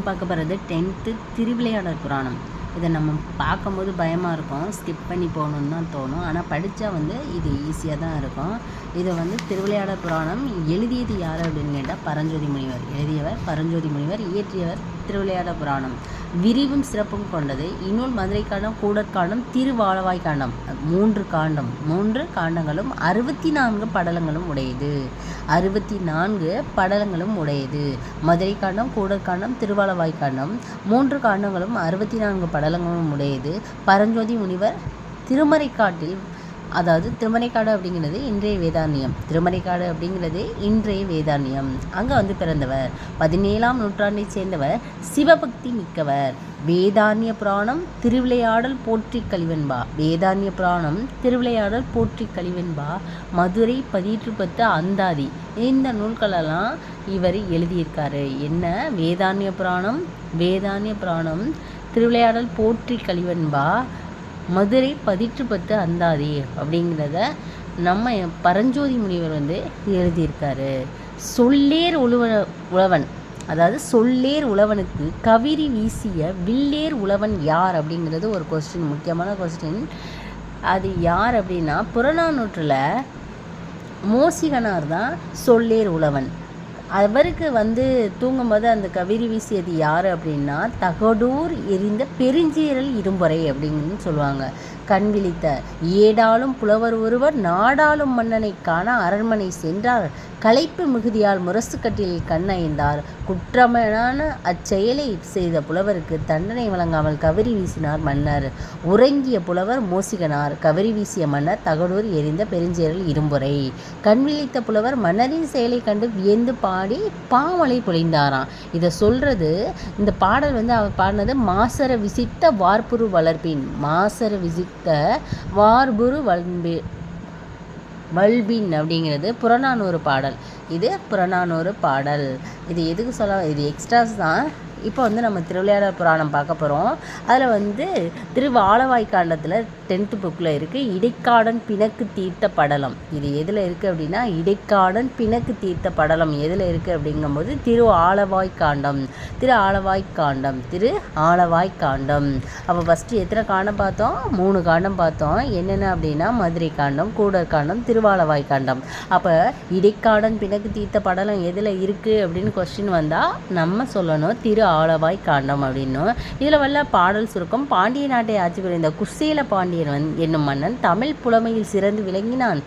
பார்க்க போகிறது 10th திருவிளையாடல் புராணம். இதை நம்ம பார்க்கும்போது பயமாக இருக்கும், ஸ்கிப் பண்ணி போகணுன்னு தான் தோணும். ஆனால் படித்தா இது ஈஸியாக தான் இருக்கும். இதை திருவிளையாடல் புராணம் எழுதியது யார் அப்படின்னு கேட்டால் பரஞ்சோதி முனிவர். எழுதியவர் பரஞ்சோதி முனிவர், இயற்றியவர் திருவிளையாடல் புராணம். விரிவும் சிறப்பும் கொண்டது. இந்நூல் மதுரை காண்டம், கூடற்காண்டம், திருவாளவாய் காண்டம், 3 காண்டங்களும் 64 படலங்களும் உடையது. 64 படலங்களும் உடையது. மதுரை காண்டம், கூடற்காண்டம், திருவாளவாய் காண்டம் 3 காண்டங்களும் 64 படலங்களும் உடையது. பரஞ்சோதி முனிவர் திருமறைக்காட்டில், அதாவது திருமறைக்காடு அப்படிங்கிறது இன்றைய வேதாரண்யம். திருமறைக்காடு அப்படிங்கிறது இன்றைய வேதாரண்யம். அங்கே பிறந்தவர். 17ஆம் நூற்றாண்டை சேர்ந்தவர். சிவபக்தி மிக்கவர். வேதாரண்ய புராணம் திருவிளையாடல் போற்றி கலிவென்பா. வேதாரண்ய புராணம் திருவிளையாடல் போற்றி கலிவென்பா, மதுரை 1810 அந்தாதி. இந்த நூல்களெல்லாம் இவர் எழுதியிருக்காரு. என்ன? வேதாரண்ய புராணம், வேதாரண்ய புராணம், திருவிளையாடல் போற்றி கலிவென்பா, மதுரை 1810 அந்தாதி அப்படிங்கிறத நம்ம பரஞ்சோதி முனிவர் எழுதியிருக்காரு. சொல்லேர் உழவன், அதாவது சொல்லேர் உழவனுக்கு கவிரி வீசிய வில்லேர் உழவன் யார் அப்படிங்கிறது ஒரு கொஸ்டின், முக்கியமான கொஸ்டின். அது யார் அப்படின்னா புறநானூற்றில் மோசிகனார் தான் சொல்லேர் உழவன். அவருக்கு தூங்கும்போது அந்த கவிரி வீசியது யார் அப்படின்னா தகடூர் எரிந்த பெருஞ்சீரல் இரும்பொறை அப்படின்னு சொல்லுவாங்க. கண் விழித்த ஏடாலும் புலவர் ஒருவர் நாடாளும் மன்னனை காண அரண்மனை சென்றார். களைப்பு மிகுதியால் முரசுக்கட்டில் கண்ணயர்ந்தார். குற்றமான அச்செயலை செய்த புலவருக்கு தண்டனை வழங்காமல் கவரி வீசினார் மன்னர். உறங்கிய புலவர் மோசிகனார், கவரி வீசிய மன்னர் தகடூர் எரிந்த பெருஞ்சேரல் இரும்புரை. கண் விழித்த புலவர் மன்னரின் செயலை கண்டு வியந்து பாடி பாமலை பொழிந்தாராம். இதை சொல்றது, இந்த பாடல் அவர் பாடினது மாசர விசித்த வார்புரு வளர்ப்பின், மாசர விசித்த வார்புரு வல்பின் அப்படிங்கிறது புறநானூறு பாடல். இது புறநானூறு பாடல். இது எதுக்கு சொல்ல, இது எக்ஸ்ட்ராஸ் தான். இப்போ நம்ம திருவிளையாடல் புராணம் பார்க்க போகிறோம். அதில் திருவாளவாய் காண்டத்தில் 10th புக்கில் இருக்குது இடைக்காடன் பிணக்கு தீர்த்த படலம். இது எதில் இருக்குது அப்படின்னா இடைக்காடன் பிணக்கு தீர்த்த படலம் எதில் இருக்குது அப்படிங்கும்போது திரு ஆளவாய் காண்டம். திரு ஆளவாய் காண்டம். அப்போ ஃபஸ்ட்டு எத்தனை காண்டம் பார்த்தோம்? 3 காண்டம் பார்த்தோம். என்னென்ன அப்படின்னா மதுரை காண்டம், கூடர் காண்டம், திருவாளவாய் காண்டம். அப்போ இடைக்காடன் பிணக்கு தீர்த்த படலம் எதில் இருக்குது அப்படின்னு கொஸ்டின் வந்தால் நம்ம சொல்லணும் திரு ஆளவாய் காண்டம் அப்படின்னும். இதில் வல்ல பாடல் சுருக்கம். பாண்டிய நாட்டை ஆட்சி புரிந்த குசேல பாண்டியன் என்னும் மன்னன் தமிழ் புலமையில் சிறந்து விளங்கினான்.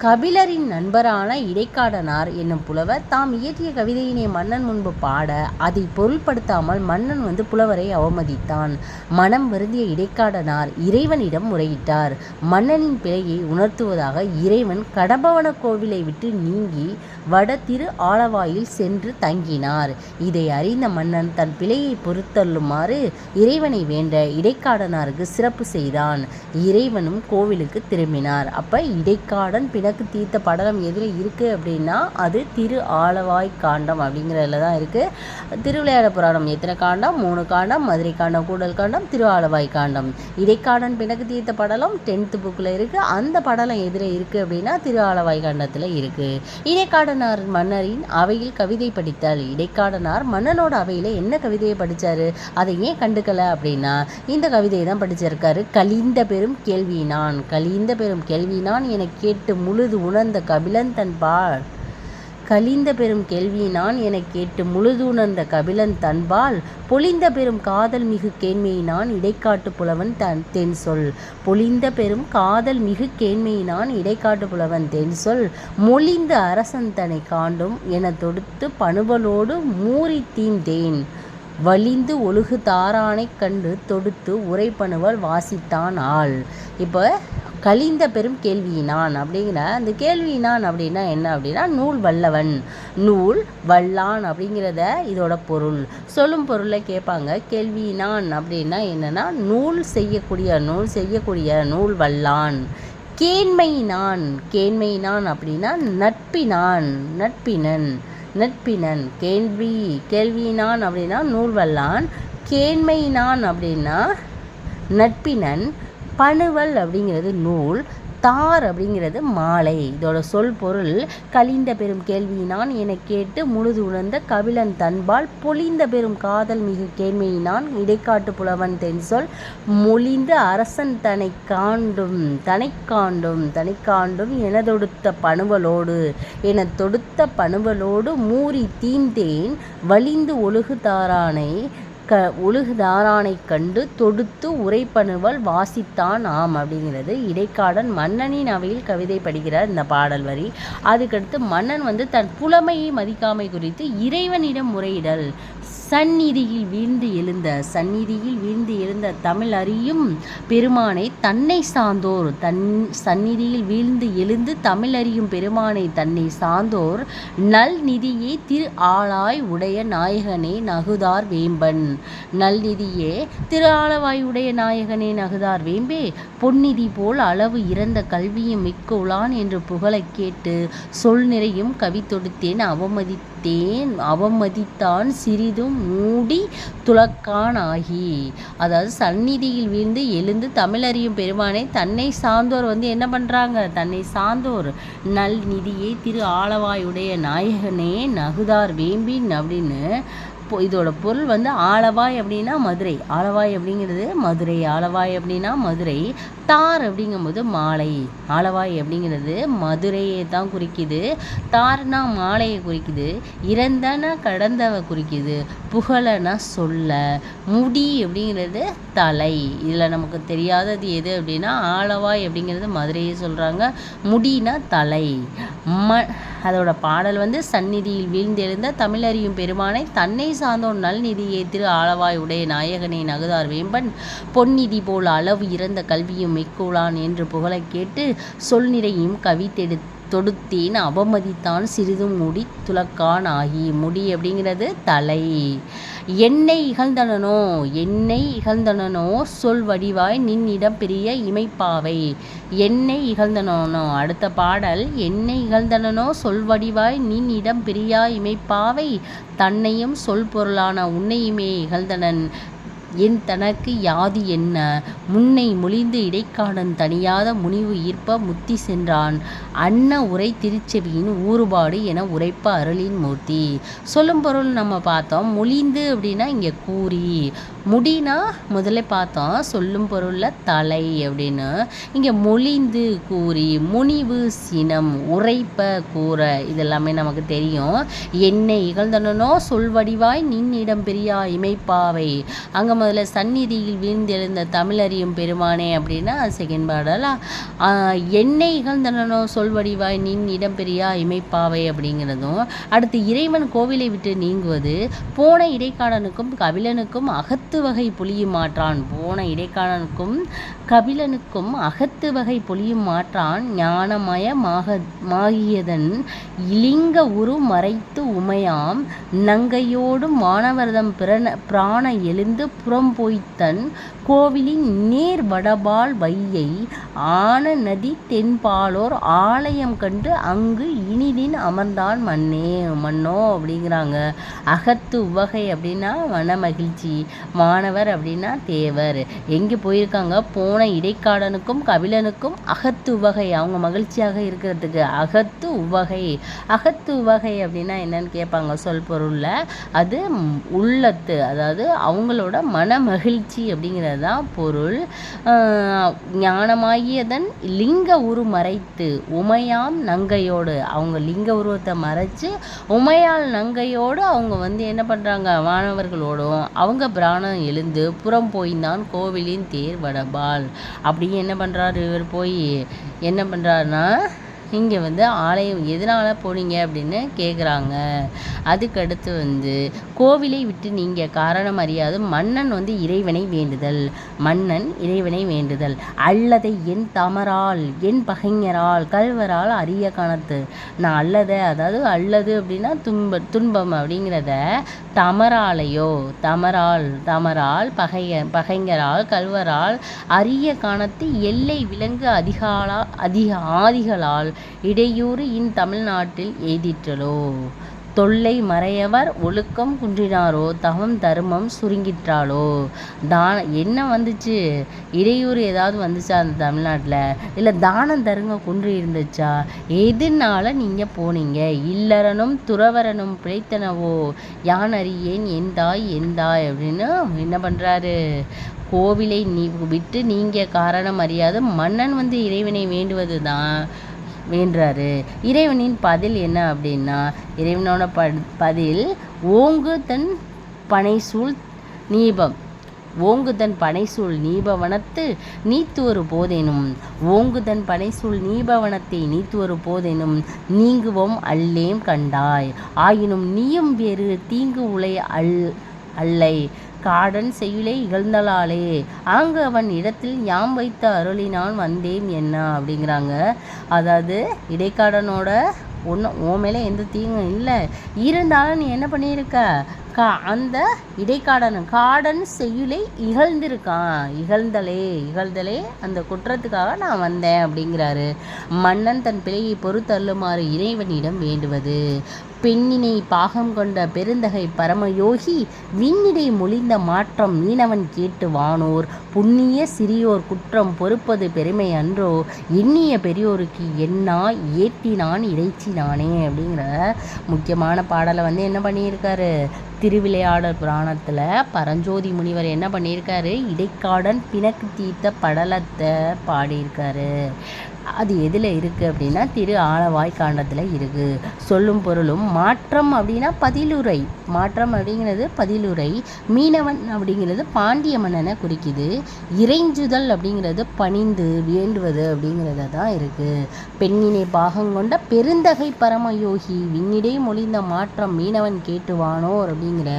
கபிலரின் நண்பரான இடைக்காடனார் என்னும் புலவர் தாம் இயற்றிய கவிதையினை மன்னன் முன்பு பாட அதை பொருள்படுத்தாமல் மன்னன் புலவரை அவமதித்தான். மனம் வருந்திய இடைக்காடனார் இறைவனிடம் முறையிட்டார். மன்னனின் பிழையை உணர்த்துவதாக இறைவன் கடம்பவன கோவிலை விட்டு நீங்கி வட திரு ஆளவாயில் சென்று தங்கினார். இதை அறிந்த மன்னன் தன் பிழையை பொறுத்தள்ளுமாறு இறைவனை வேண்ட இடைக்காடனாருக்கு சிறப்பு செய்தான். இறைவனும் கோவிலுக்கு திரும்பினார். அப்ப இடைக்காடன் பிணக்கு தீர்த்த படலம் எதில் இருக்குது அப்படின்னா அது திரு ஆளவாய் காண்டம் அப்படிங்கிறதுல தான் இருக்குது. திருவிளையாடல் புராணம் எத்தனை காண்டம்? 3 காண்டம். மதுரை காண்டம், கூடல் காண்டம், திரு ஆளவாய் காண்டம். இடைக்காடன் பிணக்கு தீர்த்த படலம் 10th புக்கில் இருக்குது. அந்த படலம் எதில் இருக்குது அப்படின்னா திரு ஆளவாய் காண்டத்தில் இருக்குது. இடைக்காடனார் மன்னரின் அவையில் கவிதை படித்தால். இடைக்காடனார் மன்னனோட அவையில் என்ன கவிதையை படித்தார்? அதை ஏன் கண்டுக்கலை அப்படின்னா இந்த கவிதையை தான் படிச்சிருக்காரு. கலிந்த பெரும் கேள்வினான், கலிந்த பெரும் கேள்வினான் என கேட்டு முழுது உணர்ந்த கபிலன் தன்பால், கலிந்த பெரும் கேள்வியினான் என கேட்டு முழுது உணர்ந்த கபிலன் தன்பால் பொலிந்த பெரும் காதல் மிகு கேண்மையினான் இடைக்காட்டு புலவன் தென் சொல். பொலிந்த பெரும் காதல் மிகு கேண்மையினான் இடைக்காட்டு புலவன் தென் சொல். மொழிந்த அரசன் தன்னை காண்டும் என தொடுத்து பணுவலோடு மூறி தீந்தேன் வலிந்து ஒழுகு தாரானை கண்டு தொடுத்து உரைப்பணுவல் வாசித்தான் ஆள். இப்போ கலிந்த பெரும் கேள்வியினான் அப்படிங்கிற அந்த கேள்வியினான் அப்படின்னா என்ன அப்படின்னா நூல் வல்லவன், நூல் வல்லான் அப்படிங்கிறத இதோட பொருள். சொல்லும் பொருளை கேட்பாங்க. கேள்வியினான் அப்படின்னா என்னன்னா நூல் செய்யக்கூடிய நூல் வல்லான். கேண்மையினான் அப்படின்னா நட்பினன். கேள்வியினான் அப்படின்னா நூல் வல்லான். கேண்மையினான் அப்படின்னா நட்பினன். பணுவல் அப்படிங்கிறது நூல். தார் அப்படிங்கிறது மாலை. இதோட சொல் பொருள் கலிந்த பெரும் கேள்வியினான் என கேட்டு முழுது உணர்ந்த கபிலன் தன்பால் பொலிந்த பெரும் காதல் மிகு கேள்வியினான் இடைக்காட்டு புலவன் தென்சொல் மொழிந்து அரசன் தனை காண்டும் என தொடுத்த பணுவலோடு மூறி தீந்தேன் வலிந்து ஒழுகுதாரானைக் கண்டு தொடுத்து உரைப்பணுவல் வாசித்தான் ஆம் அப்படிங்கிறது இடைக்காடன் மன்னனின் அவையில் கவிதை படிக்கிறார் இந்த பாடல் வரி. அதுக்கடுத்து மன்னன் தன் புலமையை மதிக்காமை குறித்து இறைவனிடம் முறையிடல். சந்நிதியில் வீழ்ந்து எழுந்த தமிழ் அறியும் பெருமானை தன்னை சார்ந்தோர் சந்நிதியில் வீழ்ந்து எழுந்து தமிழ் அறியும் பெருமானை தன்னை சார்ந்தோர் நல் நிதியே திரு ஆளாய் உடைய நாயகனே நகுதார் வேம்பன். நல்நிதியே திரு ஆளவாய் உடைய நாயகனே நகுதார் வேம்பே பொன்னிதி போல் அளவு இறந்த கல்வியும் மிக்க உளான் என்று புகழக் கேட்டு சொல் நிறையும் கவி தொடுத்தேன் அவமதித்தான் சிறிதும் மூடி துலக்கான் ஆகி. அதாவது சந்நிதியில் வீழ்ந்து எழுந்து தமிழறியும் பெருமானை தன்னை சார்ந்தோர் என்ன பண்ணுறாங்க, தன்னை சார்ந்தோர் நல் நிதியை திரு ஆளவாயுடைய நாயகனே நகுதார் வேம்பின் அப்படின்னு. இதோட பொருள் ஆளவாய் அப்படின்னா மதுரை, ஆளவாய் அப்படிங்கிறது மதுரை, ஆளவாய் அப்படின்னா மதுரை. தார் அப்படிங்கும்போது மாலை, ஆளவாய் அப்படிங்கிறது மதுரையை தான் குறிக்குது, தார்னா மாலையை குறிக்குது, இறந்தனா கடந்தவ குறிக்குது, புகழனா சொல்ல, முடி அப்படிங்கிறது தலை. இதில் நமக்கு தெரியாதது எது அப்படின்னா ஆளவாய் அப்படிங்கிறது மதுரையை சொல்கிறாங்க, முடினா தலை. அதோட பாடல் சந்நிதியில் வீழ்ந்தெழுந்த தமிழறியும் பெருமானை தன்னை சார்ந்தோன் நல் நிதியை திரு ஆளவாய் உடைய நாயகனை நகுதார் வேம்பன் பொன்னிதி போல் அளவு இறந்த கல்வியும் மிக்குளான் என்று புகழக் கேட்டு சொல் நிறையும் கவி தொடுத்தேன் அவமதித்தான் சிறிதும் முடி துலக்கான் ஆகி. முடி அப்படிங்கிறது தலை. என்னை இகழ்ந்தனனோ சொல் வடிவாய் நின்னிடம் பெரிய இமைப்பாவை. என்னை இகழ்ந்தனனோ அடுத்த பாடல் என்னை இகழ்ந்தனனோ சொல் வடிவாய் நின்னிடம் பெரியா இமைப்பாவை தன்னையும் சொல் பொருளான உன்னையுமே இகழ்ந்தனன் என் தனக்கு யாது என்ன முன்னை மொழிந்து இடைக்காடன் தனியாத முனிவு ஈர்ப்ப முத்தி சென்றான் அன்ன உரை திருச்செவியின் ஊறுபாடு என உரைப்ப அருளின் மூர்த்தி. சொல்லும் பொருள் நம்ம பார்த்தோம். மொழிந்து அப்படின்னா இங்கே கூறி, முடினா முதல்ல பார்த்தோம் சொல்லும் பொருளில் தலை அப்படின்னு. இங்கே மொழிந்து கூறி, முனிவு சினம், உரைப்ப கூற, இதெல்லாமே நமக்கு தெரியும். என்னை இகழ்ந்தனோ சொல்வடிவாய் நின்னிடம் பெரியா இமைப்பாவை. அங்கே முதல்ல சந்நிதியில் வீழ்ந்தெழுந்த தமிழறியும் பெருமானே அப்படின்னா செகண்ட் பாடலா. என்னை இகழ்ந்தனோ சொல்வடிவாய் நின் இடம் பெரியா இமைப்பாவை அப்படிங்கிறதும். அடுத்து இறைவன் கோவிலை விட்டு நீங்குவது போன இடைக்காடனுக்கும் கபிலனுக்கும் அகத்து வகை பொழியும் மாற்றான். போன இடைக்காடனுக்கும் கபிலனுக்கும் அகத்து வகை பொழியும் மாற்றான் ஞானமயமாகியதன் இலிங்க உரு மறைத்து உமையாம் நங்கையோடும் வானவர்தம் பிராண எழுந்து புறம்போய்த்தன் கோவிலின் நேர் வடபால் வையை ஆன நதி தென்பாலோர் ஆலயம் கண்டு அங்கு இனிதின் அமர்ந்தான் மன்னோ அப்படிங்கிறாங்க. அகத்து உவகை அப்படின்னா மன மகிழ்ச்சி, வானவர் அப்படின்னா தேவர். எங்கே போயிருக்காங்க? போன இடைக்காடனுக்கும் கபிலனுக்கும் அகத்து உவகை, அவங்க மகிழ்ச்சியாக இருக்கிறதுக்கு அகத்து உவகை. அகத்து உவகை அப்படின்னா என்னன்னு கேட்பாங்க சொல் பொருளில். அது உள்ளத்து, அதாவது அவங்களோட மன மகிழ்ச்சி அப்படிங்கிறது தான் பொருள். ஞானமாகியதன் லிங்க உரு மறைத்து உமையாம் நங்கையோடு, அவங்க லிங்க உருவத்தை மறைச்சு உமையால் நங்கையோடு அவங்க என்ன பண்ணுறாங்க, வானவர்களோடும் அவங்க பிராணம் எழுந்து புறம் போய்ந்தான் கோவிலின் தேர் வடபால். அப்படியே என்ன பண்ணுறாரு இவர், போய் என்ன பண்ணுறாருன்னா இங்கே ஆலயம் எதனால் போனீங்க அப்படின்னு கேட்குறாங்க. அதுக்கடுத்து கோவிலை விட்டு நீங்கள் காரணம் அறியாது மன்னன் இறைவனை வேண்டுதல். மன்னன் இறைவனை வேண்டுதல். அல்லதை என் தமரால் என் பகைஞரால் கல்வரால் அரிய கணத்து. நான் அல்லதை, அதாவது அல்லது அப்படின்னா துன்பம் அப்படிங்கிறத தமராலையோ தமரால் பகைஞரால் கல்வரால் அரிய காணத்து எல்லை விலங்கு ஆதிகளால் இடையூறு தமிழ்நாட்டில் எய்திற்றலோ. தொல்லை மறையவர் ஒழுக்கம் குன்றினாரோ தவம் தர்மம் சுருங்கிற்றாலோ. என்ன வந்துச்சு, இடையூறு ஏதாவது வந்துச்சா அந்த தமிழ்நாட்டில், இல்லை தானம் தருங்க குன்றி இருந்துச்சா, எதுனால நீங்கள் போனீங்க? இல்லறனும் துறவரனும் பிழைத்தனவோ யான் அறியேன் எந்தாய் எந்தாய் அப்படின்னு என்ன பண்ணுறாரு, கோவிலை விட்டு நீங்கள் காரணம் அறியாது மன்னன் வந்து இறைவனை வேண்டுவது தான் வேண்டுறாரு. இறைவனின் பதில் என்ன அப்படின்னா, இறைவனோட பதில் ஓங்கு தன் பனைசூழ் நீபம், ஓங்கு தன் பனைசூழ் நீபவனத்து நீத்துவரு போதேனும், ஓங்கு தன் பனைசூழ் நீபவனத்தை நீத்துவரு போதேனும் நீங்குவோம் அல்லேம் கண்டாய், ஆயினும் நீயும் வேறு தீங்கு உலை அல்லை காடன் செய்யுளை இகழ்ந்தலாலே அங்கு அவன் இடத்தில் யாம் வைத்த அருளினான் வந்தேன் என்ன அப்படிங்கிறாங்க. அதாவது இடைக்காடனோட உன் மேலே எந்த தீங்கும் இல்லை, இருந்தாலும் நீ என்ன பண்ணியிருக்க, அந்த காடன் செய்யுளை இகழ்ந்திருக்கான், இகழ்தலே அந்த குற்றத்துக்காக நான் வந்தேன் அப்படிங்கிறாரு. மன்னன் தன் பிழையை பொறுத்தள்ளுமாறு இறைவனிடம் வேண்டுவது. பெண்ணினை பாகம் கொண்ட பெருந்தகை பரமயோகி விண்ணிடை மொழிந்த மாற்றம் மீனவன் கேட்டு வானோர் புண்ணிய சிறியோர் குற்றம் பொறுப்பது பெருமை அன்றோ எண்ணிய பெரியோருக்கு எண்ணா ஏற்றினான் இறைச்சினானே அப்படிங்கிற முக்கியமான பாடலை வந்து என்ன பண்ணியிருக்காரு, திருவிளையாடல் புராணத்தில் பரஞ்சோதி முனிவர் என்ன பண்ணியிருக்காரு, இடைக்காடன் பிணக்கு தீர்த்த படலத்தை பாடியிருக்காரு. அது எதில் இருக்குது அப்படின்னா திரு ஆலவாய் காண்டத்தில் இருக்குது. சொல்லும் பொருளும் மாற்றம் அப்படின்னா பதிலுரை, மாற்றம் அப்படிங்கிறது பதிலுரை, மீனவன் அப்படிங்கிறது பாண்டிய மன்னனை குறிக்குது, இறைஞ்சுதல் அப்படிங்கிறது பணிந்து வேண்டுவது அப்படிங்கிறத தான் இருக்குது. பெண்ணினை பாகங்கொண்ட பெருந்தகை பரமயோகி விண்ணிடை மொழிந்த மாற்றம் மீனவன் கேட்டுவானோர் அப்படிங்கிற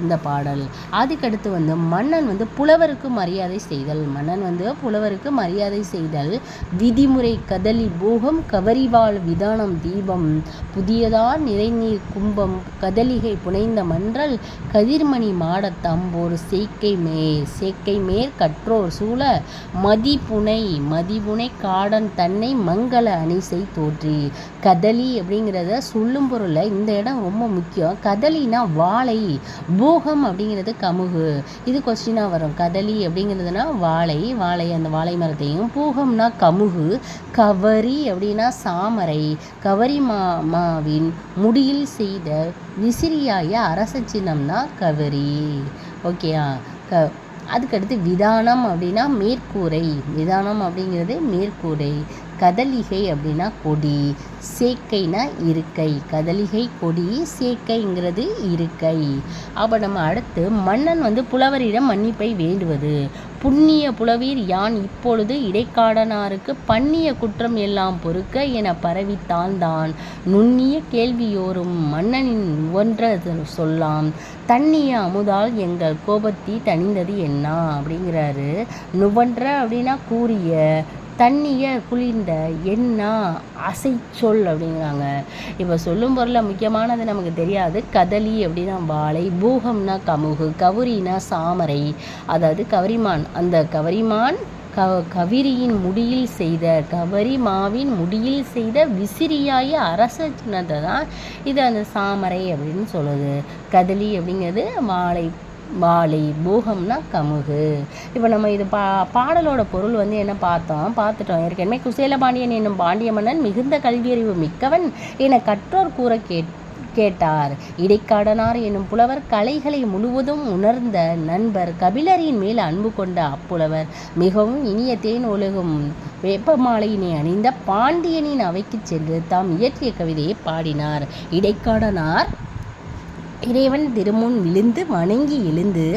இந்த பாடல். அதுக்கடுத்து வந்து மன்னன் வந்து புலவருக்கு மரியாதை செய்தல், மன்னன் வந்து புலவருக்கு மரியாதை செய்தல், விதிமுறை கதலி போகம் கவரிவாள் விதானம் தீபம் புதியதா நிறைநீர் கும்பம் கதலிகை புனைந்த மன்றல் கதிர்மணி மாட தம்போர் சேக்கை மேற் கற்றோர் சூழ மதிபுனை காடன் தன்னை மங்கள அணிசை தோற்றி. கதலி அப்படிங்கிறத சொல்லும் பொருளில் இந்த இடம் ரொம்ப முக்கியம். கதலினா வாழை, பூகம் அப்படிங்கிறது கமுகு, இது கொஸ்டினாக வரும். கதலி அப்படிங்கிறதுனா வாழை அந்த வாழை மரத்தையும், பூகம்னா கமுகு, கவரி அப்படின்னா சாமரை, கவரி மாவின் முடியில் செய்த விசிறியாய அரச சின்னம்னா கவரி. ஓகேயா. அதுக்கடுத்து விதானம் அப்படின்னா மேற்கூரை, விதானம் அப்படிங்கிறது மேற்கூரை, கதலிகை அப்படின்னா கொடி, சேக்கைனா இருக்கை, கதலிகை கொடி, சேக்கைங்கிறது இருக்கை. அப்போ நம்ம அடுத்து மன்னன் வந்து புலவரிடம் மன்னிப்பை வேண்டுவது. புண்ணிய புலவீர் யான் இப்பொழுது இடைக்காடனாருக்கு பண்ணிய குற்றம் எல்லாம் பொறுக்க என பரவித்தால்தான் நுண்ணிய கேள்வியோரும் மன்னனின் ஒன்ற சொல்லாம் தண்ணிய அமுதால் எங்கள் கோபத்தி தணிந்தது என்ன அப்படிங்கிறாரு. நுவன்ற அப்படின்னா கூறிய, தண்ணிய குளிர்ந்த, என்ன அசைச்சொல் அப்படிங்கிறாங்க. இப்போ சொல்லும் பொருளில் முக்கியமானது நமக்கு தெரியாது. கதலி அப்படின்னா வாழை, பூகம்னா கமுகு, கவுரினா சாமரை, அதாவது கவரிமான், அந்த கவரிமான் கவிரியின் முடியில் செய்த, கவரி மாவின் முடியில் செய்த விசிறியாய அரச சின்னத்தை தான் இது அந்த சாமரை அப்படின்னு சொல்லுது. கதலி அப்படிங்கிறது வாழை, பூகம்னா கமுகு. இப்போ நம்ம இது பாடலோட பொருள் வந்து என்ன பார்த்துட்டோம் ஏற்கனவே. குசேல பாண்டியன் என்னும் பாண்டிய மன்னன் மிகுந்த கல்வியறிவு மிக்கவன் என கற்றோர் கூற கேட்டார். இடைக்காடனார் என்னும் புலவர் கலைகளை முழுவதும் உணர்ந்த நண்பர் கபிலரின் மேல் அன்பு கொண்ட அப்புலவர் மிகவும் இனிய தேன் ஒழுகும் வேப்பமாலையினை அணிந்த பாண்டியனின் அவைக்கு சென்று தாம் இயற்றிய கவிதையை பாடினார். இடைக்காடனார் இறைவன் திருமுன் விழுந்து வணங்கி எழுந்து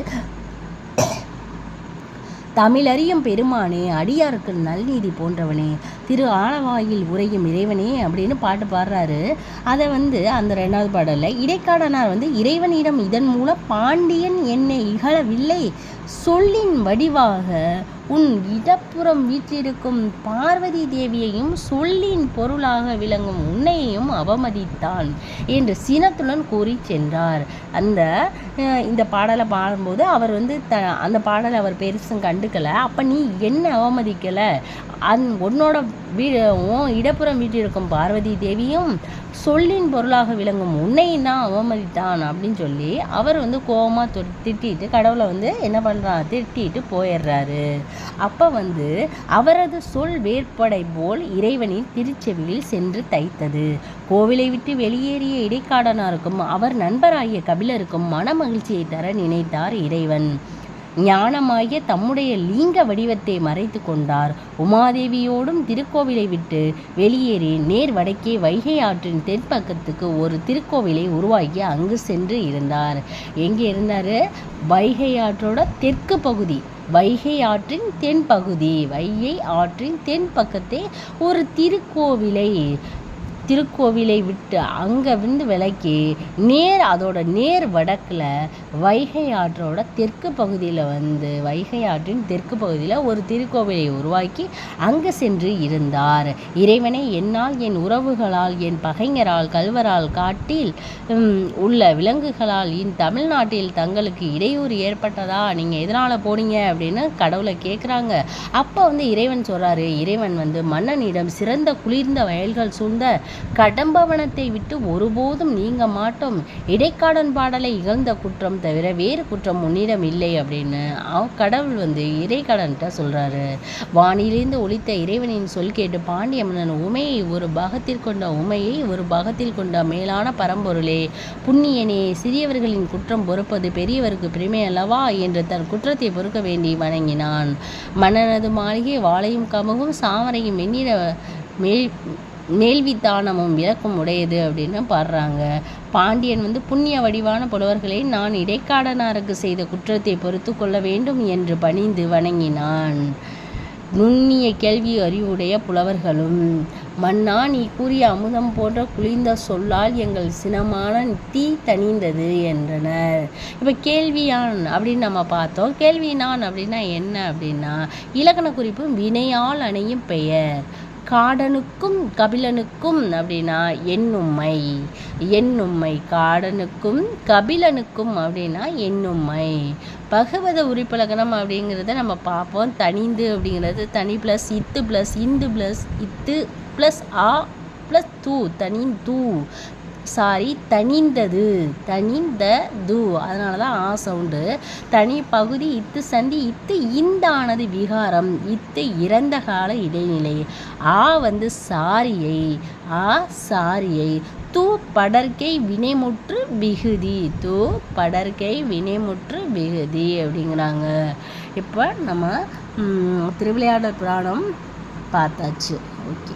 தமிழறியும் பெருமானே, அடியாருக்கு நல்நீதி போன்றவனே, திரு ஆலவாயில் உரையும் இறைவனே அப்படின்னு பாட்டு பாடுறாரு. அதை வந்து அந்த 2வது பாடலில் இடைக்காடனார் வந்து இறைவனிடம் இதன் மூலம் பாண்டியன் என்னை இகழவில்லை, சொல்லின் வடிவாக உன் இடப்புறம் வீற்றிருக்கும் பார்வதி தேவியையும் சொல்லின் பொருளாக விளங்கும் உன்னையையும் அவமதித்தான் என்று சினத்துடன் கூறி சென்றார். இந்த பாடலை பாடும்போது அவர் வந்து அந்த பாடலை அவர் பெருசும் கண்டுக்கலை. அப்போ நீ என்ன அவமதிக்கலை, உன்னோட இடப்புறம் வீட்டிருக்கும் பார்வதி தேவியும் சொல்லின் பொருளாக விளங்கும் உன்னையும் தான் அவமதித்தான் அப்படின்னு சொல்லி அவர் கோபமாக திட்டிட்டு கடவுளை என்ன பண்ணுறாரு, திட்டிட்டு போயிடுறாரு. அப்போ அவரது சொல் வேற்படை போல் இறைவனின் திருச்செவியில் சென்று தைத்தது. கோவிலை விட்டு வெளியேறிய இடைக்காடனாருக்கும் அவர் நண்பராகிய கபிலருக்கும் மன மகிழ்ச்சியை தர நினைத்தார் இறைவன். ஞானமாகிய தம்முடைய லிங்க வடிவத்தை மறைத்து கொண்டார். உமாதேவியோடும் திருக்கோவிலை விட்டு வெளியேறி நேர் வடக்கே வைகை ஆற்றின் தென்பக்கத்துக்கு ஒரு திருக்கோவிலை உருவாக்கி அங்கு சென்று இருந்தார். எங்கே இருந்தார்? வைகை ஆற்றோட தெற்கு பகுதி, வைகை ஆற்றின் தென்பகுதி, வைகை ஆற்றின் தென்பக்கத்தே ஒரு திருக்கோவிலை விட்டு அங்கே விலக்கி அதோட நேர் வடக்கில் வைகை ஆற்றோட தெற்கு பகுதியில் வைகை ஆற்றின் தெற்கு பகுதியில் ஒரு திருக்கோவிலை உருவாக்கி அங்கே சென்று இருந்தார். இறைவனை என்னால், என் உறவுகளால், என் பகைஞரால், கல்வரால், காட்டில் உள்ள விலங்குகளால் தமிழ்நாட்டில் தங்களுக்கு இடையூறு ஏற்பட்டதா, நீங்கள் எதனால் போனீங்க அப்படின்னு கடவுளை கேட்குறாங்க. அப்போ இறைவன் சொல்கிறாரு, இறைவன் மன்னனிடம் சிறந்த குளிர்ந்த வயல்கள் சூழ்ந்த கடம்பவனத்தை விட்டு ஒருபோதும் நீங்க மாட்டோம். இடைக்காடன் பாடலை இகழ்ந்த குற்றம் தவிர வேறு குற்றம் உன்னிடம் இல்லை அப்படின்னு கடவுள் இறைக்காடன்கிட்ட சொல்றாரு. வானிலிருந்து ஒலித்த இறைவனின் சொல் கேட்டு பாண்டிய மன்னன் உமையை ஒரு பாகத்தில் கொண்ட மேலான பரம்பொருளே, புண்ணியனே, சிறியவர்களின் குற்றம் பொறுப்பது பெரியவருக்கு பெருமை அல்லவா என்று தன் குற்றத்தை பொறுக்க வேண்டி வணங்கினான். மன்னனது மாளிகை வாளையும் கமுகும் சாமரையும் மேல்வித்தானமும் விளக்கும் உடையது அப்படின்னு பாடுறாங்க. பாண்டியன் புண்ணிய வடிவான புலவர்களை நான் இடைக்காடனாருக்கு செய்த குற்றத்தை பொறுத்து கொள்ள வேண்டும் என்று பணிந்து வணங்கினான். நுண்ணிய கேள்வி அறிவுடைய புலவர்களும், மன்னா, நீ கூறிய அமுதம் போன்ற குளிர்ந்த சொல்லால் எங்கள் சினமான தீ தணிந்தது என்றனர். இப்போ கேள்வியான் அப்படின்னு நம்ம பார்த்தோம். கேள்வினான் அப்படின்னா என்ன அப்படின்னா இலக்கண குறிப்பு வினையால் அணையும் பெயர். காடனுக்கும் கபிலனுக்கும் அப்படின்னா எண்ணும்மை. காடனுக்கும் கபிலனுக்கும் அப்படின்னா எண்ணும்மை. பகவத உரிப்பலகணம் அப்படிங்கிறத நம்ம பார்ப்போம். தனிந்து அப்படிங்கிறது தனி ப்ளஸ் இத்து ப்ளஸ் இந்து ப்ளஸ் இத்து ப்ளஸ் ஆ ப்ளஸ் தூ, தனிந்து. தனிந்தது, அதனால தான் ஆ சவுண்டு. தனி பகுதி இத்து சந்தி, இத்து இந்தானது விகாரம், இத்து இறந்த கால இடைநிலை. ஆ சாரியை. தூ படற்கை வினைமுற்று விகுதி அப்படிங்கிறாங்க. இப்போ நம்ம திருவிளையாடல் புராணம் பார்த்தாச்சு. ஓகே.